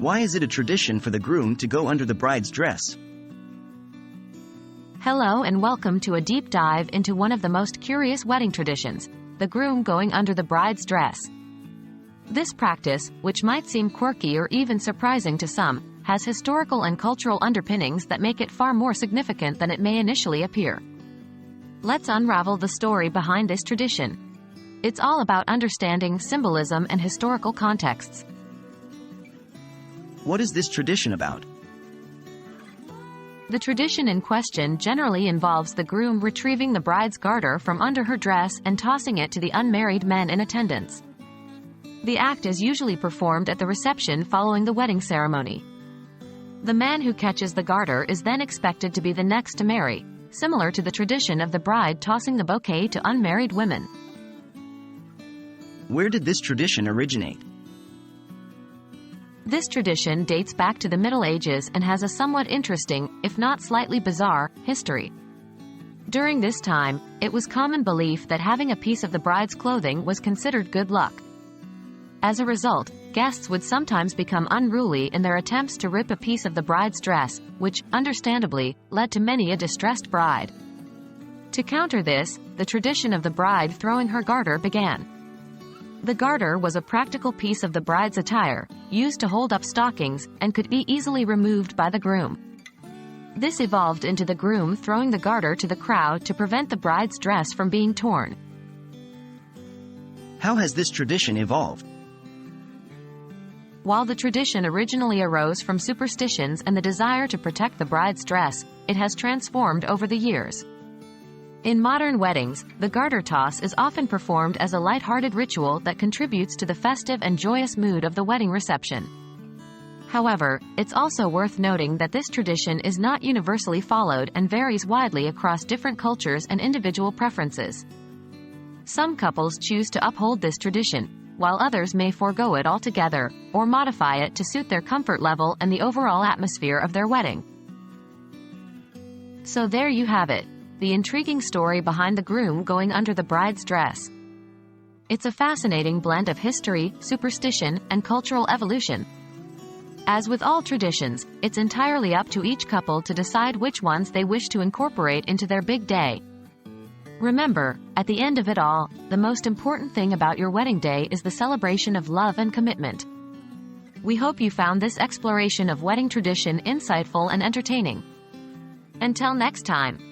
Why is it a tradition for the groom to go under the bride's dress? Hello and welcome to a deep dive into one of the most curious wedding traditions, the groom going under the bride's dress. This practice, which might seem quirky or even surprising to some, has historical and cultural underpinnings that make it far more significant than it may initially appear. Let's unravel the story behind this tradition. It's all about understanding symbolism and historical contexts. What is this tradition about? The tradition in question generally involves the groom retrieving the bride's garter from under her dress and tossing it to the unmarried men in attendance. The act is usually performed at the reception following the wedding ceremony. The man who catches the garter is then expected to be the next to marry, similar to the tradition of the bride tossing the bouquet to unmarried women. Where did this tradition originate? This tradition dates back to the Middle Ages and has a somewhat interesting, if not slightly bizarre, history. During this time, it was common belief that having a piece of the bride's clothing was considered good luck. As a result, guests would sometimes become unruly in their attempts to rip a piece of the bride's dress, which, understandably, led to many a distressed bride. To counter this, the tradition of the bride throwing her garter began. The garter was a practical piece of the bride's attire, used to hold up stockings, and could be easily removed by the groom. This evolved into the groom throwing the garter to the crowd to prevent the bride's dress from being torn. How has this tradition evolved? While the tradition originally arose from superstitions and the desire to protect the bride's dress, it has transformed over the years. In modern weddings, the garter toss is often performed as a light-hearted ritual that contributes to the festive and joyous mood of the wedding reception. However, it's also worth noting that this tradition is not universally followed and varies widely across different cultures and individual preferences. Some couples choose to uphold this tradition, while others may forego it altogether, or modify it to suit their comfort level and the overall atmosphere of their wedding. So there you have it. The intriguing story behind the groom going under the bride's dress. It's a fascinating blend of history, superstition, and cultural evolution. As with all traditions, it's entirely up to each couple to decide which ones they wish to incorporate into their big day. Remember, at the end of it all, the most important thing about your wedding day is the celebration of love and commitment. We hope you found this exploration of wedding tradition insightful and entertaining. Until next time.